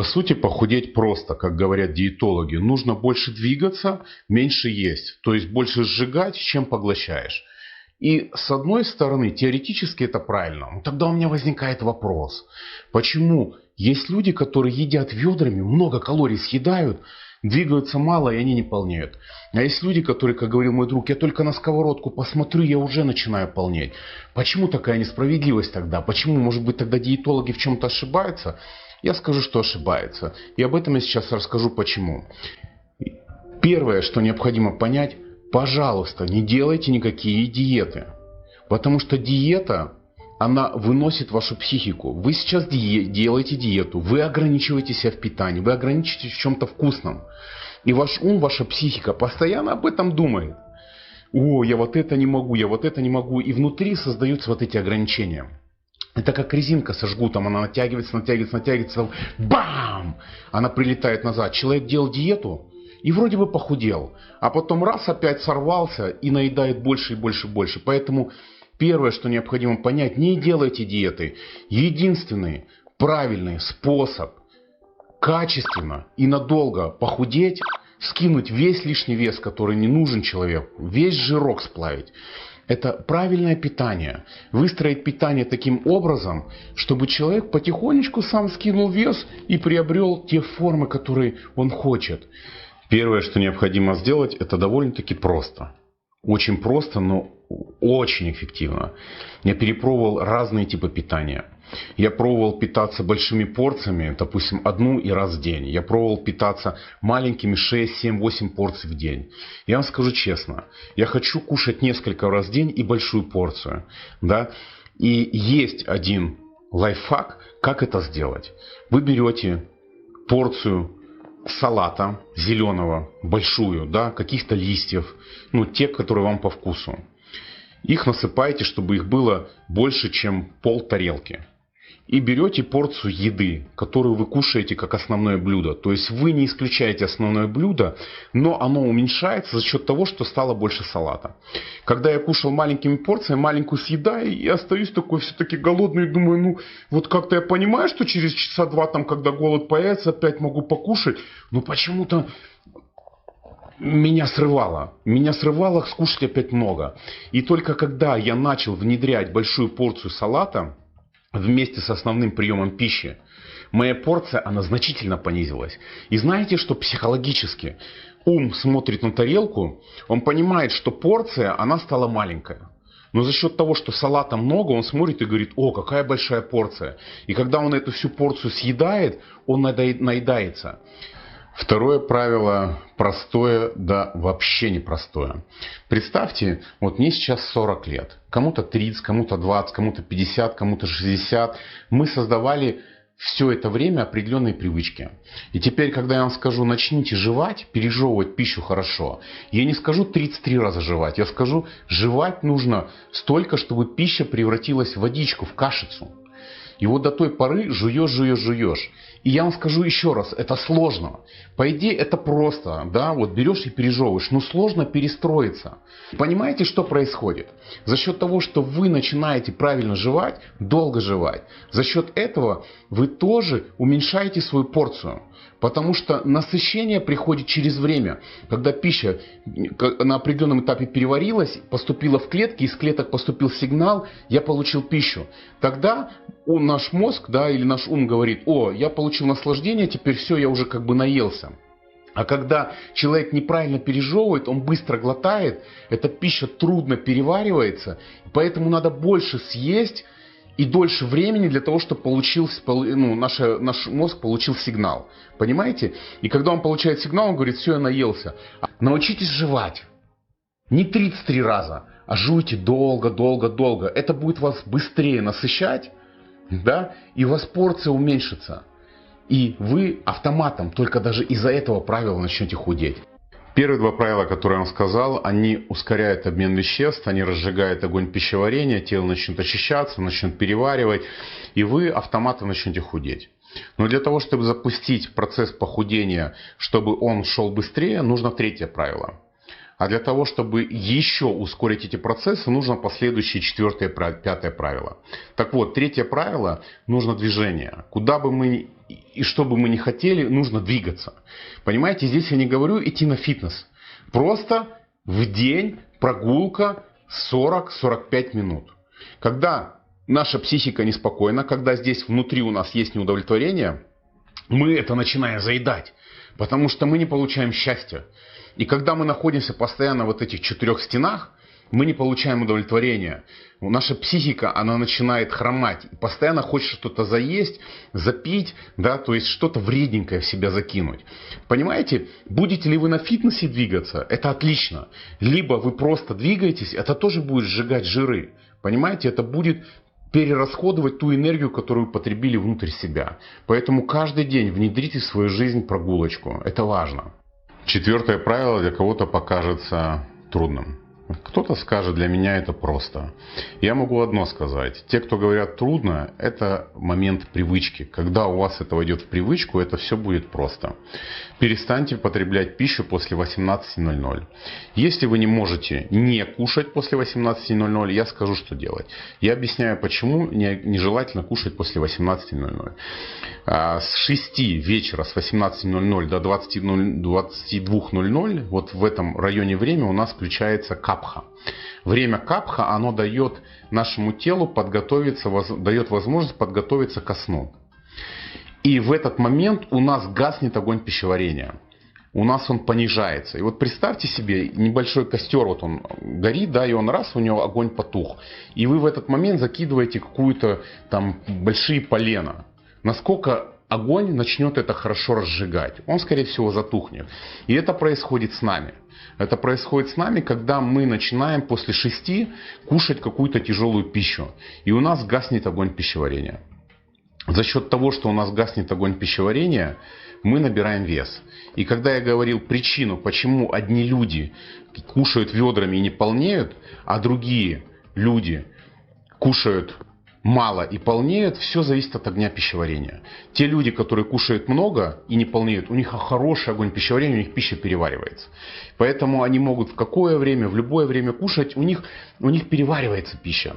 сути, похудеть просто, как говорят диетологи. Нужно больше двигаться, меньше есть. То есть больше сжигать, чем поглощаешь. И с одной стороны, теоретически это правильно. Но тогда у меня возникает вопрос. Почему есть люди, которые едят ведрами, много калорий съедают, двигаются мало, и они не полнеют. А есть люди, которые, как говорил мой друг, я только на сковородку посмотрю, я уже начинаю полнеть. Почему такая несправедливость тогда? Почему, может быть, тогда диетологи в чем-то ошибаются? Я скажу, что ошибаются. И об этом я сейчас расскажу, почему. Первое, что необходимо понять, пожалуйста, не делайте никакие диеты. Потому что диета, она выносит вашу психику. Вы сейчас делаете диету, вы ограничиваете себя в питании, вы ограничиваетесь в чем-то вкусном. И ваш ум, ваша психика постоянно об этом думает. О, я вот это не могу, я вот это не могу. И внутри создаются вот эти ограничения. Это как резинка со жгутом, она натягивается, натягивается, натягивается, бам! Она прилетает назад. Человек делал диету и вроде бы похудел, а потом раз опять сорвался и наедает больше и больше и больше. Поэтому первое, что необходимо понять, не делайте диеты. Единственный правильный способ качественно и надолго похудеть, скинуть весь лишний вес, который не нужен человеку, весь жирок сплавить. Это правильное питание. Выстроить питание таким образом, чтобы человек потихонечку сам скинул вес и приобрел те формы, которые он хочет. Первое, что необходимо сделать, это довольно-таки просто. Очень просто, но очень эффективно. Я перепробовал разные типы питания. Я пробовал питаться большими порциями, допустим, одну и раз в день. Я пробовал питаться маленькими 6, 7, 8 порций в день. Я вам скажу честно, я хочу кушать несколько раз в день и большую порцию. Да? И есть один лайфхак, как это сделать. Вы берете порцию салата зеленого, большую, да, каких-то листьев, ну, те, которые вам по вкусу. Их насыпаете, чтобы их было больше, чем пол-тарелки. И берете порцию еды, которую вы кушаете как основное блюдо. То есть вы не исключаете основное блюдо, но оно уменьшается за счет того, что стало больше салата. Когда я кушал маленькими порциями, маленькую съедаю, и остаюсь такой все-таки голодный, и думаю, ну вот как-то я понимаю, что через часа два, там, когда голод появится, опять могу покушать, но почему-то меня срывало. Меня срывало скушать опять много. И только когда я начал внедрять большую порцию салата вместе с основным приемом пищи, моя порция, она значительно понизилась. И знаете, что психологически ум смотрит на тарелку, он понимает, что порция, она стала маленькая. Но за счет того, что салата много, он смотрит и говорит, о, какая большая порция. И когда он эту всю порцию съедает, он наедается. Второе правило простое, да вообще непростое. Представьте, вот мне сейчас 40 лет. Кому-то 30, кому-то 20, кому-то 50, кому-то 60. Мы создавали все это время определенные привычки. И теперь, когда я вам скажу, начните жевать, пережевывать пищу хорошо, я не скажу 33 раза жевать. Я скажу, жевать нужно столько, чтобы пища превратилась в водичку, в кашицу. И вот до той поры жуешь, жуешь, жуешь. И я вам скажу еще раз, это сложно. По идее это просто, да, вот берешь и пережевываешь, но сложно перестроиться. Понимаете, что происходит? За счет того, что вы начинаете правильно жевать, долго жевать, за счет этого вы тоже уменьшаете свою порцию. Потому что насыщение приходит через время. Когда пища на определенном этапе переварилась, поступила в клетки, из клеток поступил сигнал, я получил пищу. Тогда наш мозг, да, или наш ум говорит, о, я получил наслаждение, теперь все, я уже как бы наелся. А когда человек неправильно пережевывает, он быстро глотает, эта пища трудно переваривается, поэтому надо больше съесть и дольше времени для того, чтобы наш мозг получил сигнал. Понимаете? И когда он получает сигнал, он говорит, все, я наелся. Научитесь жевать. Не 33 раза, а жуйте долго, долго, долго. Это будет вас быстрее насыщать, да, и у вас порция уменьшится. И вы автоматом только даже из-за этого правила начнете худеть. Первые два правила, которые я вам сказал, они ускоряют обмен веществ, они разжигают огонь пищеварения, тело начнет очищаться, начнет переваривать, и вы автоматом начнете худеть. Но для того, чтобы запустить процесс похудения, чтобы он шел быстрее, нужно третье правило. А для того, чтобы еще ускорить эти процессы, нужно последующие четвертое, пятое правило. Так вот, третье правило, нужно движение. Куда бы мы и что бы мы ни хотели, нужно двигаться. Понимаете, здесь я не говорю идти на фитнес. Просто в день прогулка 40-45 минут. Когда наша психика неспокойна, когда здесь внутри у нас есть неудовлетворение, мы это начинаем заедать, потому что мы не получаем счастья. И когда мы находимся постоянно в вот этих 4 стенах, мы не получаем удовлетворения. Наша психика, она начинает хромать. Постоянно хочет что-то заесть, запить, да, то есть что-то вредненькое в себя закинуть. Понимаете, будете ли вы на фитнесе двигаться, это отлично. Либо вы просто двигаетесь, это тоже будет сжигать жиры. Понимаете, это будет перерасходовать ту энергию, которую потребили внутрь себя. Поэтому каждый день внедрите в свою жизнь прогулочку. Это важно. 4 правило для кого-то покажется трудным. Кто-то скажет, для меня это просто. Я могу одно сказать. Те, кто говорят трудно, это момент привычки. Когда у вас это войдет в привычку, это все будет просто. Перестаньте потреблять пищу после 18:00. Если вы не можете не кушать после 18:00, я скажу, что делать. Я объясняю, почему нежелательно кушать после 18:00. С 6 вечера, с 18:00 до 22:00, вот в этом районе времени у нас включается капха. Время капха, оно дает нашему телу подготовиться, дает возможность подготовиться ко сну. И в этот момент у нас гаснет огонь пищеварения. У нас он понижается. И вот представьте себе, небольшой костер, вот он горит, да, и он раз, у него огонь потух. И вы в этот момент закидываете какую-то там большие полена. Насколько огонь начнет это хорошо разжигать? Он, скорее всего, затухнет. И это происходит с нами. Это происходит с нами, когда мы начинаем после 6 кушать какую-то тяжелую пищу. И у нас гаснет огонь пищеварения. За счет того, что у нас гаснет огонь пищеварения, мы набираем вес. И когда я говорил причину, почему одни люди кушают ведрами и не полнеют, а другие люди кушают мало и полнеют, все зависит от огня пищеварения. Те люди, которые кушают много и не полнеют, у них хороший огонь пищеварения, у них пища переваривается. Поэтому они могут в какое время, в любое время кушать, у них переваривается пища.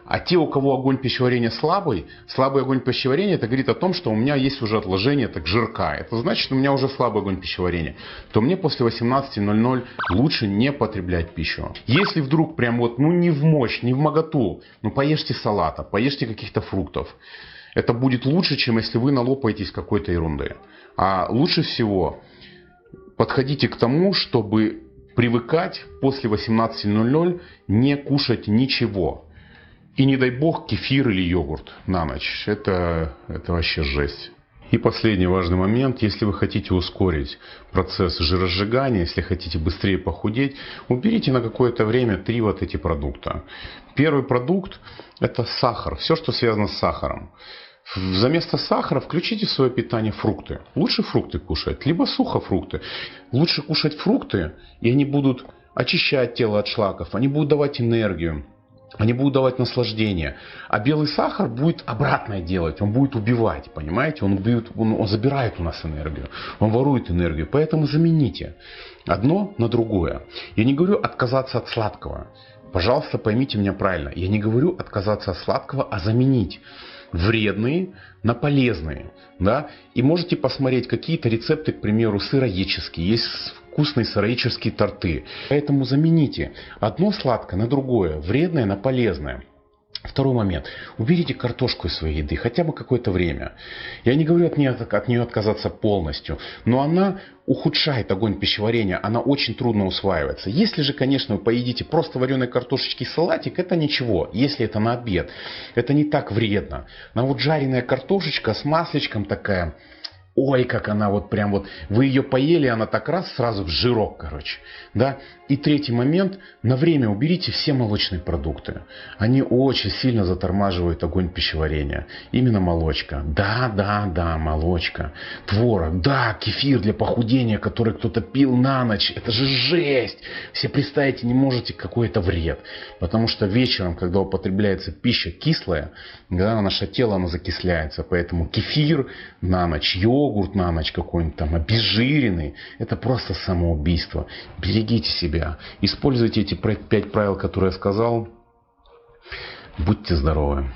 А те, у кого огонь пищеварения слабый огонь пищеварения, это говорит о том, что у меня есть уже отложение, так жирка. Это значит, что у меня уже слабый огонь пищеварения. То мне после 18:00 лучше не потреблять пищу. Если вдруг прям вот, не в мощь, не в моготу, поешьте салата, поешьте каких-то фруктов. Это будет лучше, чем если вы налопаетесь какой-то ерунды. А лучше всего подходите к тому, чтобы привыкать после 18:00 не кушать ничего. И не дай бог кефир или йогурт на ночь. Это вообще жесть. И последний важный момент. Если вы хотите ускорить процесс жиросжигания, если хотите быстрее похудеть, уберите на какое-то время 3 вот эти продукта. Первый продукт – это сахар. Все, что связано с сахаром. Заместо сахара включите в свое питание фрукты. Лучше фрукты кушать, либо сухофрукты. Лучше кушать фрукты, и они будут очищать тело от шлаков, они будут давать энергию. Они будут давать наслаждение. А белый сахар будет обратное делать. Он будет убивать, понимаете? Он забирает у нас энергию. Он ворует энергию. Поэтому замените одно на другое. Я не говорю отказаться от сладкого. Пожалуйста, поймите меня правильно. Я не говорю отказаться от сладкого, а заменить вредные на полезные. Да? И можете посмотреть какие-то рецепты, к примеру, сыроедческие. Есть вкусные сыроедческие торты. Поэтому замените одно сладкое на другое, вредное на полезное. Второй момент. Уберите картошку из своей еды хотя бы какое-то время. Я не говорю от нее отказаться полностью, но она ухудшает огонь пищеварения, она очень трудно усваивается. Если же, конечно, вы поедите просто вареной картошечки и салатик, это ничего. Если это на обед, это не так вредно. Но вот жареная картошечка с масличком такая... Ой, как она вот прям вот, вы ее поели, она так раз сразу в жирок, короче. Да? И третий момент, на время уберите все молочные продукты. Они очень сильно затормаживают огонь пищеварения. Именно молочка. Да, молочка. Творог, да, кефир для похудения, который кто-то пил на ночь. Это же жесть. Все представить не можете, какой это вред. Потому что вечером, когда употребляется пища кислая, да, наше тело оно закисляется. Поэтому кефир на ночь, йогурт на ночь какой-нибудь там обезжиренный, это просто самоубийство. Берегите себя. Используйте эти 5 правил, которые я сказал. Будьте здоровы.